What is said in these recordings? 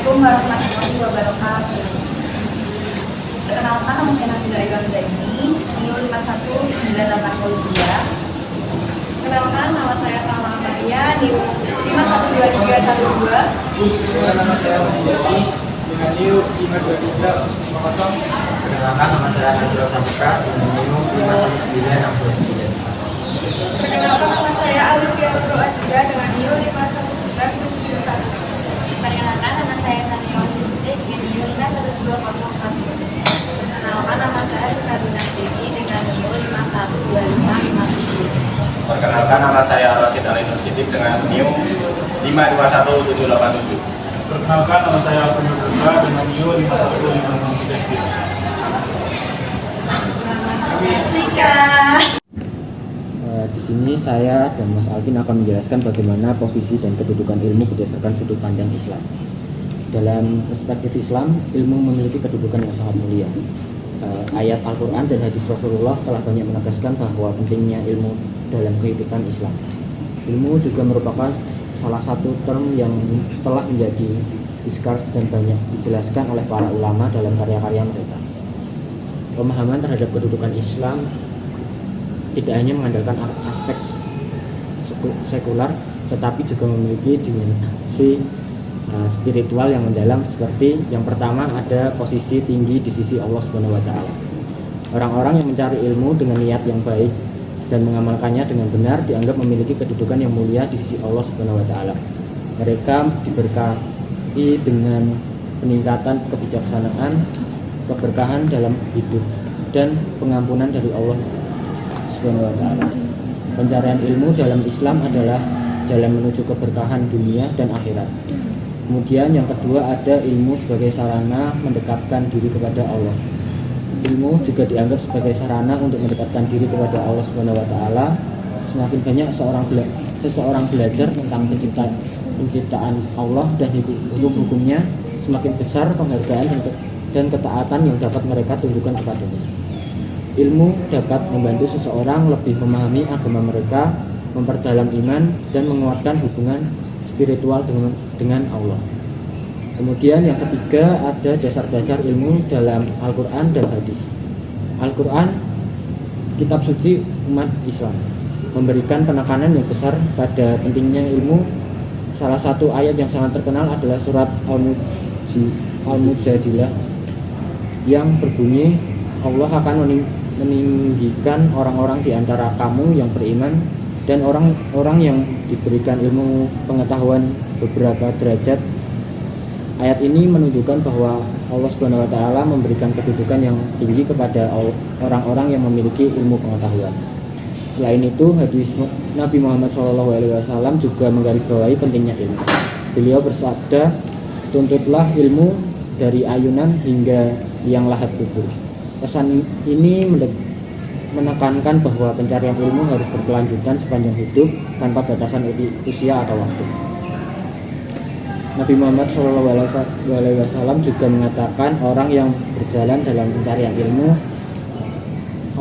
Assalamualaikum warahmatullahi wabarakatuh. Perkenalkan, nama saya Nabila Ibrahim, NIO 51982. Perkenalkan, nama saya Salma Amalia, NIO 512312. Nama saya Wahidi dengan NIO 52350. Perkenalkan, nama saya Nazrul Saputra dengan NIO 51969. Perkenalkan, nama saya Alifia Nurul Aziza dengan NIO 51971. Perkenalkan, nama saya Sania Wahidi dengan NIO 51204. Perkenalkan, nama saya Rizka Dinastini dengan NIO 512557. Perkenalkan, nama saya Rasid Ali Nur Siddiq dengan NIO 521787. Perkenalkan, nama saya Alfred Nurul dengan NIO 51553. Sika. Di sini saya dan Mas Alvin akan menjelaskan bagaimana posisi dan kedudukan ilmu berdasarkan sudut pandang Islam. Dalam perspektif Islam, ilmu memiliki kedudukan yang sangat mulia. Ayat Al-Quran dan hadis Rasulullah telah banyak menegaskan bahwa pentingnya ilmu dalam kehidupan Islam. Ilmu juga merupakan salah satu term yang telah menjadi discuss dan banyak dijelaskan oleh para ulama dalam karya-karya mereka. Pemahaman terhadap kedudukan Islam tidak hanya mengandalkan aspek sekular, tetapi juga memiliki dimensi spiritual yang mendalam. Seperti yang pertama, ada posisi tinggi di sisi Allah Subhanahu wa Ta'ala. Orang-orang yang mencari ilmu dengan niat yang baik dan mengamalkannya dengan benar dianggap memiliki kedudukan yang mulia di sisi Allah Subhanahu wa Ta'ala. Mereka diberkahi dengan peningkatan kebijaksanaan, keberkahan dalam hidup, dan pengampunan dari Allah Subhanahu wa Ta'ala. Pencarian ilmu dalam Islam adalah jalan menuju keberkahan dunia dan akhirat. Kemudian yang kedua, ada ilmu sebagai sarana mendekatkan diri kepada Allah. Ilmu juga dianggap sebagai sarana untuk mendekatkan diri kepada Allah Subhanahu wa Ta'ala. Semakin banyak seseorang belajar tentang penciptaan Allah dan hukum-hukumnya, semakin besar penghargaan dan ketaatan yang dapat mereka tunjukkan kepadanya. Ilmu dapat membantu seseorang lebih memahami agama mereka, memperdalam iman, dan menguatkan hubungan spiritual dengan Allah. Kemudian yang ketiga, ada dasar-dasar ilmu dalam Al-Quran dan hadis. Al-Quran, kitab suci umat Islam, memberikan penekanan yang besar pada pentingnya ilmu. Salah satu ayat yang sangat terkenal adalah surat Al-Mujadilah yang berbunyi, Allah akan meninggikan orang-orang di antara kamu yang beriman dan orang-orang yang diberikan ilmu pengetahuan beberapa derajat. Ayat ini menunjukkan bahwa Allah Subhanahu wa Ta'ala memberikan kedudukan yang tinggi kepada orang-orang yang memiliki ilmu pengetahuan. Selain itu, hadis Nabi Muhammad SAW juga menggarisbawahi pentingnya ilmu. Beliau bersabda, tuntutlah ilmu dari ayunan hingga liang lahat kubur. Pesan ini menekankan bahwa pencarian ilmu harus berkelanjutan sepanjang hidup tanpa batasan usia atau waktu. Nabi Muhammad SAW juga mengatakan orang yang berjalan dalam pencarian ilmu,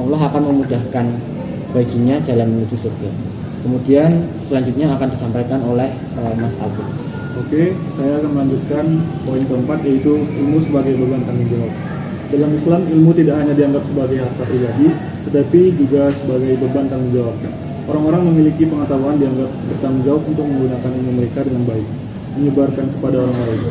Allah akan memudahkan baginya jalan menuju surga. Kemudian selanjutnya akan disampaikan oleh Mas Alvin. Oke, saya akan melanjutkan poin keempat, yaitu ilmu sebagai beban tanggung jawab. Dalam Islam, ilmu tidak hanya dianggap sebagai harta pribadi, tetapi juga sebagai beban tanggung jawab. Orang-orang memiliki pengetahuan dianggap bertanggung jawab untuk menggunakan ilmu mereka dengan baik, menyebarkan kepada orang lain,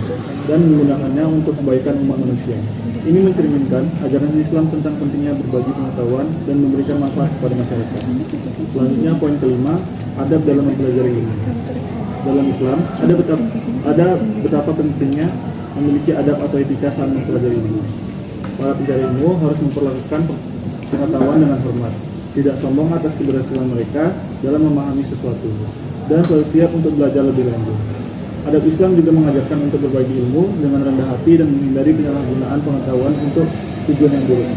dan menggunakannya untuk kebaikan umat manusia. Ini mencerminkan ajaran Islam tentang pentingnya berbagi pengetahuan dan memberikan manfaat kepada masyarakat. Selanjutnya, poin kelima, adab dalam mempelajari ilmu. Dalam Islam, ada betapa pentingnya memiliki adab atau etika saat mempelajari ilmu. Para pencari ilmu harus memperlakukan pengetahuan dengan hormat, tidak sombong atas keberhasilan mereka dalam memahami sesuatu, dan selalu siap untuk belajar lebih lanjut. Adab Islam juga mengajarkan untuk berbagi ilmu dengan rendah hati dan menghindari penyalahgunaan pengetahuan untuk tujuan yang buruk.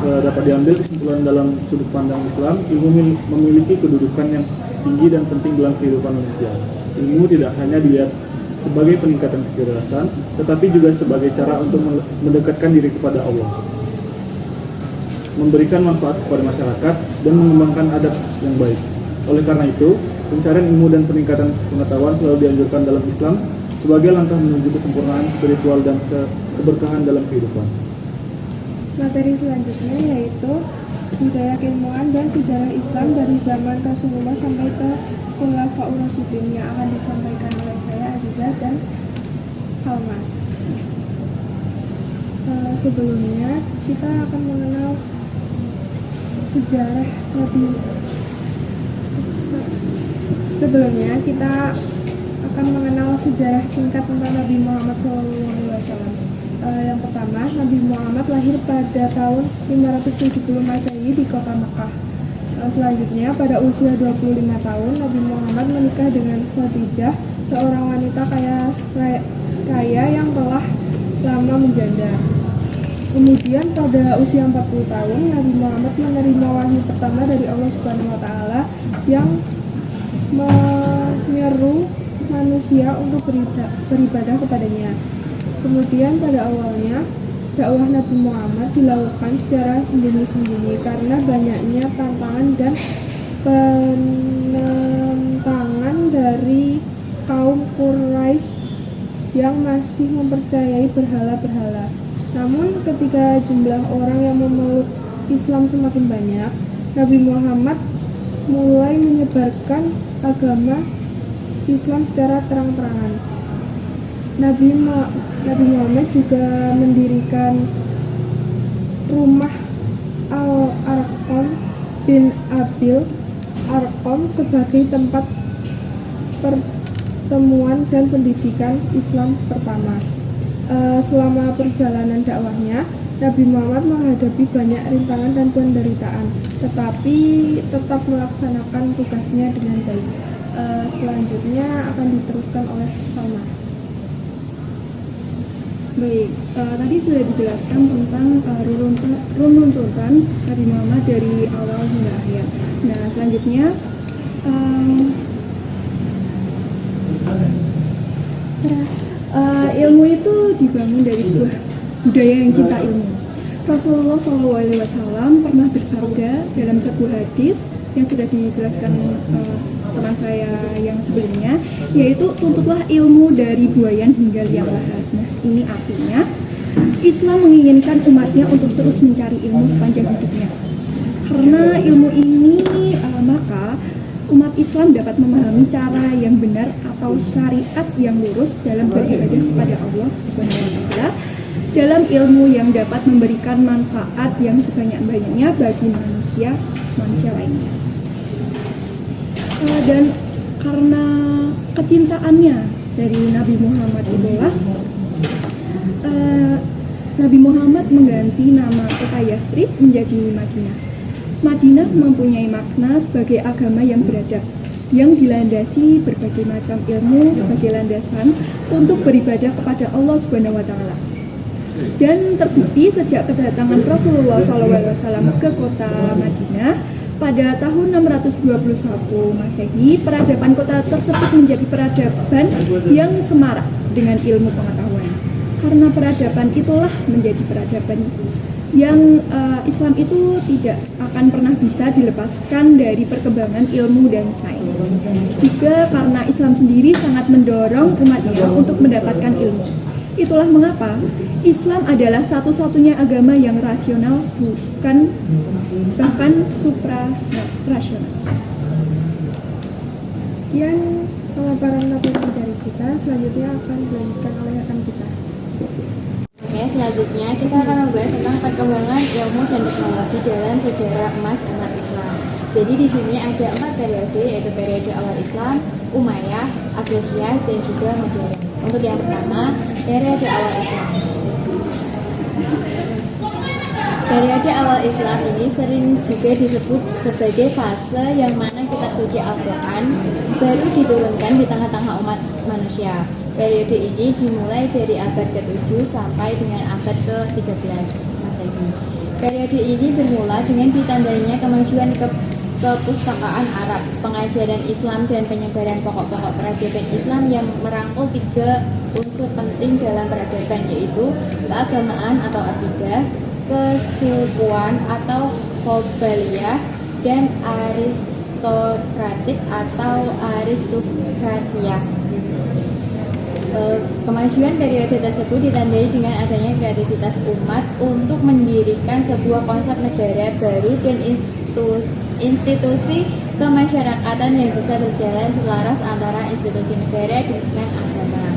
Dapat diambil kesimpulan dalam sudut pandang Islam, ilmu memiliki kedudukan yang tinggi dan penting dalam kehidupan manusia. Ilmu tidak hanya dilihat sebagai peningkatan kecerdasan, tetapi juga sebagai cara untuk mendekatkan diri kepada Allah, memberikan manfaat kepada masyarakat, dan mengembangkan adab yang baik. Oleh karena itu, Pencarian ilmu dan peningkatan pengetahuan selalu dianjurkan dalam Islam sebagai langkah menuju kesempurnaan spiritual dan keberkahan dalam kehidupan. Materi selanjutnya yaitu budaya keilmuan dan sejarah Islam dari zaman Rasulullah sampai ke Khulafaur Rasyidin yang akan disampaikan oleh saya Azizah dan Salma. Sebelumnya kita akan mengenal sejarah Nabi. Sebelumnya kita akan mengenal sejarah singkat tentang Nabi Muhammad SAW. Yang pertama, Nabi Muhammad lahir pada tahun 570 Masehi di kota Mekah. Selanjutnya, pada usia 25 tahun, Nabi Muhammad menikah dengan Khadijah, seorang wanita kaya yang telah lama menjanda. Kemudian pada usia 40 tahun, Nabi Muhammad menerima wahyu pertama dari Allah Subhanahu wa taala yang menyeru manusia untuk beribadah kepadanya. Kemudian pada awalnya dakwah Nabi Muhammad dilakukan secara sembunyi-sembunyi karena banyaknya tantangan dan penentangan dari kaum Quraisy yang masih mempercayai berhala-berhala. Namun ketika jumlah orang yang memeluk Islam semakin banyak, Nabi Muhammad mulai menyebarkan agama Islam secara terang-terangan. Nabi Muhammad juga mendirikan rumah Al-Arqam bin Abil Arqam sebagai tempat pertemuan dan pendidikan Islam pertama. Selama perjalanan dakwahnya, Nabi Muhammad menghadapi banyak rintangan dan penderitaan, tetapi tetap melaksanakan tugasnya dengan baik. Selanjutnya akan diteruskan oleh Salma. Baik, tadi sudah dijelaskan tentang runtutan Nabi Muhammad dari awal hingga akhir. Nah, selanjutnya ilmu itu dibangun dari sebuah budaya yang cinta ilmu. Rasulullah SAW pernah bersabda dalam sebuah hadis yang sudah dijelaskan teman saya yang sebelumnya, yaitu tuntutlah ilmu dari buayan hingga liang lahat. Nah, ini artinya Islam menginginkan umatnya untuk terus mencari ilmu sepanjang hidupnya. Karena ilmu ini, maka umat Islam dapat memahami cara yang benar atau syariat yang lurus dalam beribadah kepada Allah Subhanahu wa taala, dalam ilmu yang dapat memberikan manfaat yang sebanyak-banyaknya bagi manusia lainnya. Dan karena kecintaannya dari Nabi Muhammad itulah Nabi Muhammad mengganti nama kota Yathrib menjadi Madinah. Madinah mempunyai makna sebagai agama yang beradab, yang dilandasi berbagai macam ilmu sebagai landasan untuk beribadah kepada Allah Subhanahu wa taala. Dan terbukti sejak kedatangan Rasulullah SAW ke kota Madinah pada tahun 621 Masehi, peradaban kota tersebut menjadi peradaban yang semarak dengan ilmu pengetahuan. Karena peradaban itulah menjadi peradaban yang Islam itu tidak akan pernah bisa dilepaskan dari perkembangan ilmu dan sains. Juga karena Islam sendiri sangat mendorong umatnya untuk mendapatkan ilmu. Itulah mengapa Islam adalah satu-satunya agama yang rasional, bahkan supra-rasional. Sekian pemaparan materi dari kita. Selanjutnya akan dilanjutkan oleh rekan kita. Oke, selanjutnya kita akan membahas tentang perkembangan ilmu dan teknologi dalam sejarah emas umat Islam. Jadi di sini ada 4 periode, yaitu periode awal Islam, Umayyah, Abbasiyah, dan juga modern. Untuk yang pertama, periode awal Islam. Periode awal Islam ini sering juga disebut sebagai fase yang mana kitab suci Al-Quran baru diturunkan di tengah-tengah umat manusia. Periode ini dimulai dari abad ke-7 sampai dengan abad ke-13 Masehi. Periode ini bermula dengan ditandainya kemajuan kepustakaan Arab, pengajaran Islam, dan penyebaran pokok-pokok peradaban Islam yang merangkul 3 unsur penting dalam peradaban, yaitu keagamaan atau akidah, kesukuan atau qabaliyah, dan aristokratik atau aristokratia. Kemajuan periode tersebut ditandai dengan adanya kreativitas umat untuk mendirikan sebuah konsep negara baru dan institusi kemasyarakatan yang bisa berjalan selaras antara institusi negara dengan agama.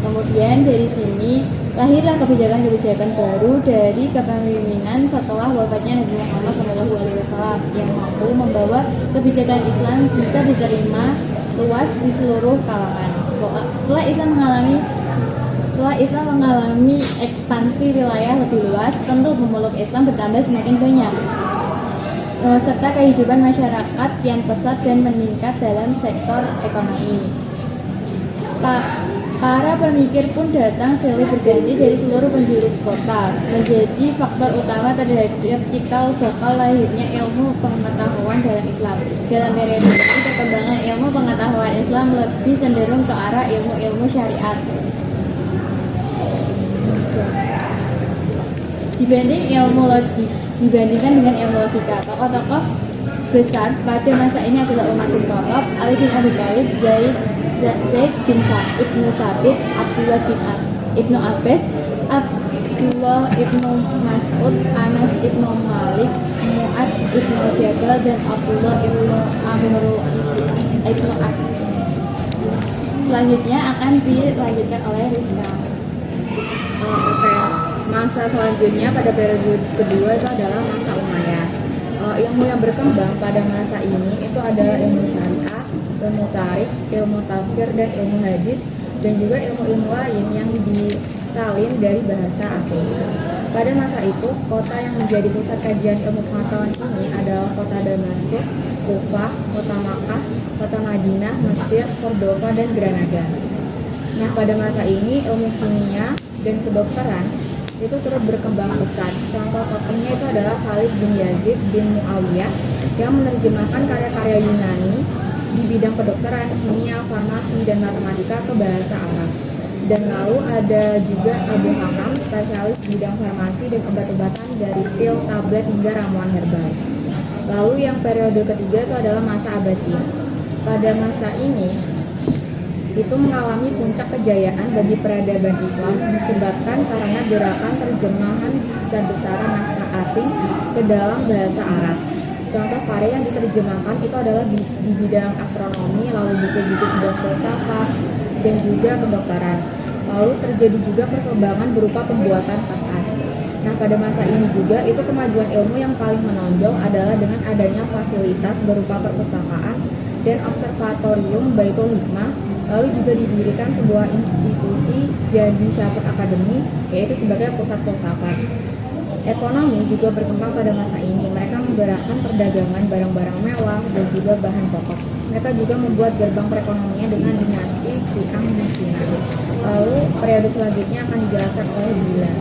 Kemudian dari sini lahirlah kebijakan-kebijakan baru dari kepemimpinan setelah wafatnya Nabi Muhammad SAW yang mampu membawa kebijakan Islam bisa diterima luas di seluruh kalangan. Setelah Islam mengalami ekspansi wilayah lebih luas, tentu pemeluk Islam bertambah semakin banyak, serta kehidupan masyarakat yang pesat dan meningkat dalam sektor ekonomi. Para pemikir pun datang silih berganti dari seluruh penjuru kota, menjadi faktor utama terhadap cikal bakal lahirnya ilmu pengetahuan dalam Islam. Dalam periode ini, perkembangan ilmu pengetahuan Islam lebih cenderung ke arah ilmu-ilmu syariat dibandingkan dengan ilmu logika. Tokoh-tokoh besar pada masa ini adalah Umar bin Khattab, Ali bin Abi Thalib, Zaid bin Ibnu Sabit, Abdullah bin Ibnu Abbas, Abdullah ibnu Mas'ud, Anas ibnu Malik, Mu'ad ibnu Jabal, dan Abdullah ibnu Amr ibnu As. Selanjutnya akan dilanjutkan oleh Rizka. Masa selanjutnya pada periode kedua itu adalah masa Umayyah. Ilmu yang berkembang pada masa ini itu adalah ilmu syariah, ilmu tarik, ilmu tafsir, dan ilmu hadis, dan juga ilmu-ilmu lain yang disalin dari bahasa asing. Pada masa itu, kota yang menjadi pusat kajian ilmu pengetahuan ini adalah kota Damaskus, Kufah, kota Makkah, kota Madinah, Mesir, Cordova, dan Granada. Nah, pada masa ini ilmu kimia dan kedokteran itu turut berkembang pesat. Contoh tokohnya itu adalah Khalid bin Yazid bin Muawiyah yang menerjemahkan karya-karya Yunani di bidang kedokteran, kimia, farmasi, dan matematika ke bahasa Arab. Dan lalu ada juga Abu Hakam, spesialis bidang farmasi dan obat-obatan dari pil, tablet, hingga ramuan herbal. Lalu yang periode ketiga itu adalah masa Abbasiyah. Pada masa ini itu mengalami puncak kejayaan bagi peradaban Islam disebabkan karena gerakan terjemahan besar-besaran naskah asing ke dalam bahasa Arab. Contoh karya yang diterjemahkan itu adalah di bidang astronomi, lalu buku-buku bidang filsafat, dan juga kedokteran. Lalu terjadi juga perkembangan berupa pembuatan kertas. Nah, pada masa ini juga itu kemajuan ilmu yang paling menonjol adalah dengan adanya fasilitas berupa perpustakaan dan observatorium Baitul Hikmah. Lalu juga didirikan sebuah institusi jadi Syafir Academy, yaitu sebagai pusat filsafat. Ekonomi juga berkembang pada masa ini. Mereka menggerakkan perdagangan barang-barang mewah dan juga bahan pokok. Mereka juga membuat gerbang perekonomian dengan dinasti Qiang di Cina. Lalu periode selanjutnya akan dijelaskan oleh Bila.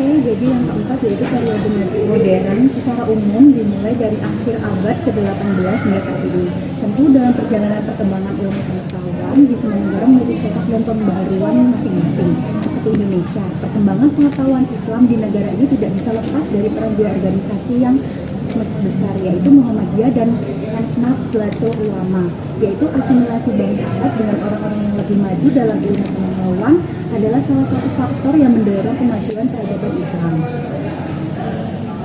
Jadi yang keempat yaitu periode modern secara umum dimulai dari akhir abad ke-18 hingga saat ini. Tentu dalam perjalanan perkembangan ilmu pengetahuan di semua negara memiliki corak dan pembaharuan masing-masing. Seperti Indonesia, perkembangan pengetahuan Islam di negara ini tidak bisa lepas dari peran dua organisasi yang besar, yaitu Muhammadiyah dan Nahdlatul Ulama, yaitu asimilasi bangsa Arab dengan orang-orang yang lebih maju dalam ilmu pengetahuan adalah salah satu faktor yang mendorong kemajuan peradaban Islam.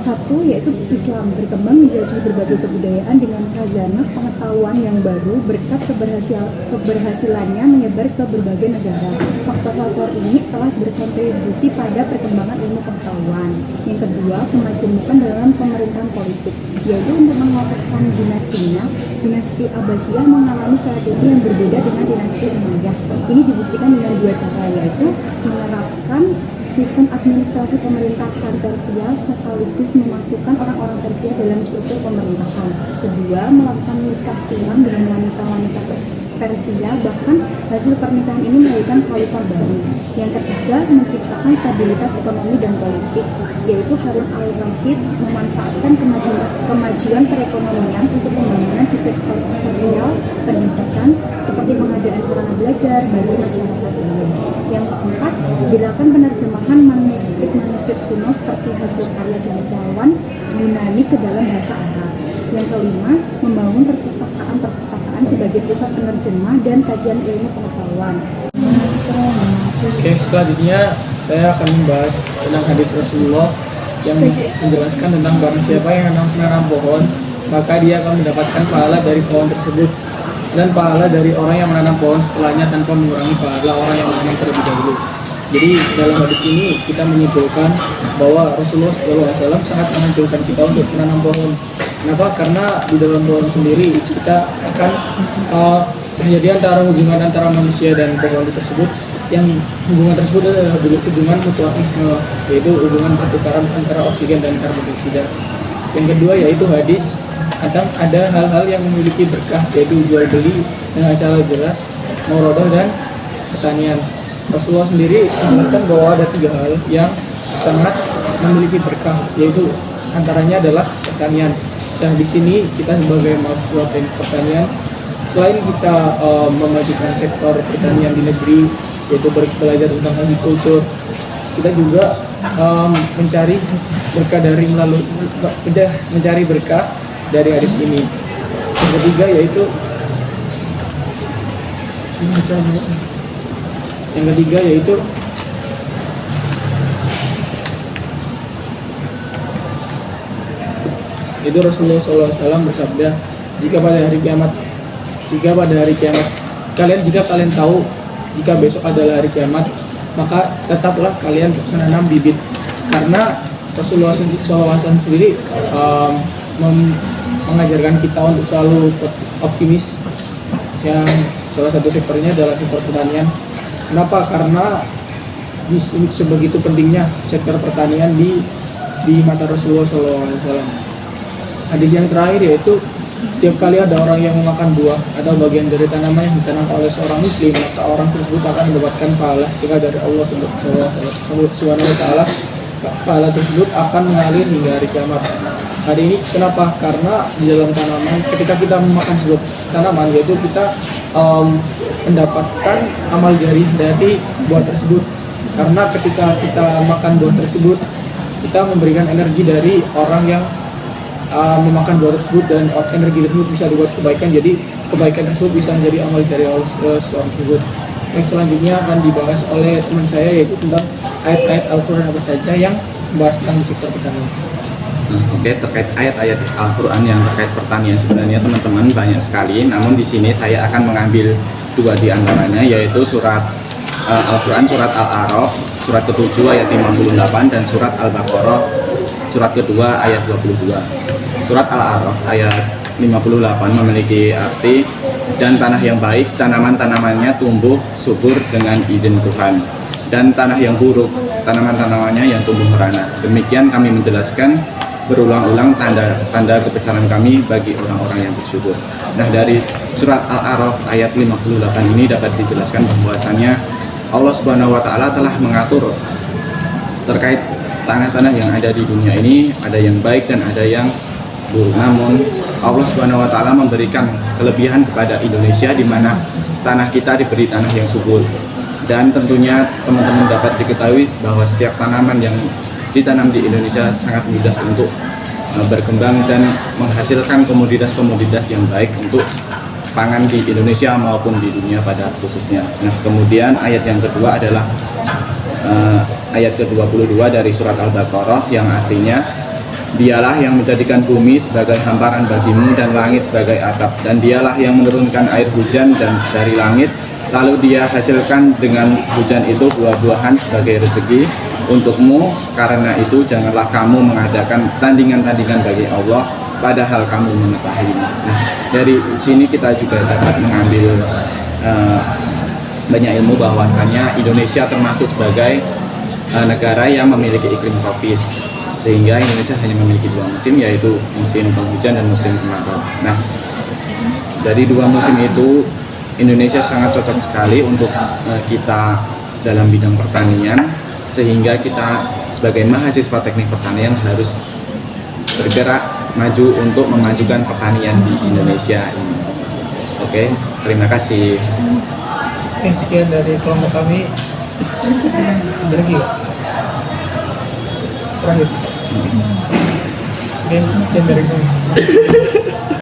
Satu, yaitu Islam berkembang menjadi berbagai kebudayaan dengan khazanah pengetahuan yang baru berkat keberhasilannya menyebar ke berbagai negara. Faktor-faktor ini telah berkontribusi pada perkembangan ilmu pengetahuan. Yang kedua, kemajemukan dalam pemerintahan politik, yaitu untuk mengokohkan dinastinya. Dinasti Abbasiyah mengalami strategi yang berbeda dengan dinasti Umayyah. Ini dibuktikan dengan dua cara, yaitu menerapkan sistem administrasi pemerintahan Persia sekaligus memasukkan orang-orang Persia dalam struktur pemerintahan. Kedua, melakukan nikah silam dengan wanita-wanita Persia, bahkan hasil pernikahan ini melahirkan khalifah baru. Yang ketiga, menciptakan stabilitas ekonomi dan politik, yaitu Harun al-Rashid memanfaatkan kemajuan perekonomian untuk pembangunan di sektor sosial, pendidikan, seperti pengadaan sarana belajar bagi masyarakat umum. Yang keempat, dilakukan penerjemahan manuskrip kuno seperti hasil karya jangkauan Yunani ke dalam bahasa Arab. Yang kelima, membangun perpustakaan sebagai pusat penerjemah dan kajian ilmu pengetahuan. Oke, selanjutnya saya akan membahas tentang hadis Rasulullah yang menjelaskan tentang barang siapa yang menanam pohon, maka dia akan mendapatkan pahala dari pohon tersebut dan pahala dari orang yang menanam pohon setelahnya tanpa mengurangi pahala orang yang menanam terlebih dahulu. Jadi dalam hadis ini kita menyimpulkan bahwa Rasulullah SAW sangat menganjurkan kita untuk menanam pohon. Kenapa? Karena di dalam pohon sendiri kita akan terjadi hubungan antara manusia dan pohon tersebut, yang hubungan tersebut adalah hubungan mutualisme, yaitu hubungan pertukaran antara oksigen dan karbon dioksida. Yang kedua yaitu hadis kadang ada hal-hal yang memiliki berkah, yaitu jual beli dengan cara jelas, morodoh dan pertanian. Rasulullah sendiri menjelaskan bahwa ada 3 hal yang sangat memiliki berkah, yaitu antaranya adalah pertanian. Dan di sini kita sebagai mahasiswa teknik pertanian, selain kita memajukan sektor pertanian di negeri, yaitu belajar tentang agrikultur, kita juga mencari berkah dari hadis ini. Yang ketiga yaitu Rasulullah SAW bersabda, jika pada hari kiamat jika kalian tahu jika besok adalah hari kiamat, maka tetaplah kalian menanam bibit. Karena Rasulullah SAW sendiri mengajarkan kita untuk selalu optimis, yang salah satu sektornya adalah sektor pertanian. Kenapa? Karena sebegitu pentingnya sektor pertanian di mata Rasulullah SAW. Hadis yang terakhir yaitu setiap kali ada orang yang memakan buah atau bagian dari tanaman yang ditanam oleh seorang muslim, maka orang tersebut akan mendapatkan pahala setelah dari Allah Subhanahu wa taala. Pahala tersebut akan mengalir hingga hari kiamat. Hari ini kenapa? Karena di dalam tanaman, ketika kita memakan sebuah tanaman, yaitu kita mendapatkan amal jariah dari buah tersebut. Karena ketika kita makan buah tersebut, kita memberikan energi dari orang yang memakan buah tersebut, dan energi tersebut bisa dibuat kebaikan. Jadi kebaikan tersebut bisa menjadi amal jariah seorang tersebut. Yang selanjutnya akan dibahas oleh teman saya, yaitu tentang ayat-ayat Al-Quran apa saja yang membahas tentang sektor pertanian. Oke, terkait ayat-ayat Al-Quran yang terkait pertanian sebenarnya teman-teman banyak sekali. Namun di sini saya akan mengambil 2 di antaranya, yaitu surat Al-Quran surat Al-A'raf surat ke-7 ayat 58 dan surat Al-Baqarah surat kedua ayat 22. Surat Al-A'raf ayat 58 memiliki arti, dan tanah yang baik tanaman-tanamannya tumbuh subur dengan izin Tuhan, dan tanah yang buruk tanaman-tanamannya yang tumbuh merana. Demikian kami menjelaskan berulang-ulang tanda kebesaran kami bagi orang-orang yang bersyukur. Nah, dari surat Al-A'raf ayat 58 ini dapat dijelaskan bahwasannya Allah Subhanahu wa taala telah mengatur terkait tanah-tanah yang ada di dunia ini, ada yang baik dan ada yang buruk. Namun Allah Subhanahu wa taala memberikan kelebihan kepada Indonesia, di mana tanah kita diberi tanah yang subur. Dan tentunya teman-teman dapat diketahui bahwa setiap tanaman yang ditanam di Indonesia sangat mudah untuk berkembang dan menghasilkan komoditas-komoditas yang baik untuk pangan di Indonesia maupun di dunia pada khususnya. Nah, kemudian ayat yang kedua adalah ayat ke-22 dari surat Al-Baqarah, yang artinya, dialah yang menjadikan bumi sebagai hamparan bagimu dan langit sebagai atap, dan dialah yang menurunkan air hujan dan dari langit, lalu dia hasilkan dengan hujan itu buah-buahan sebagai rezeki untukmu. Karena itu janganlah kamu mengadakan tandingan-tandingan bagi Allah, padahal kamu mengetahui. Nah, dari sini kita juga dapat mengambil banyak ilmu bahwasanya Indonesia termasuk sebagai negara yang memiliki iklim tropis, sehingga Indonesia hanya memiliki 2 musim, yaitu musim penghujan dan musim kemarau. Nah, dari 2 musim itu Indonesia sangat cocok sekali untuk kita dalam bidang pertanian, sehingga kita sebagai mahasiswa teknik pertanian harus bergerak maju untuk memajukan pertanian di Indonesia ini. Oke, terima kasih. Oke, sekian dari kelompok kami. Ada lagi nggak? Terakhir. Oke, sekian dari kami.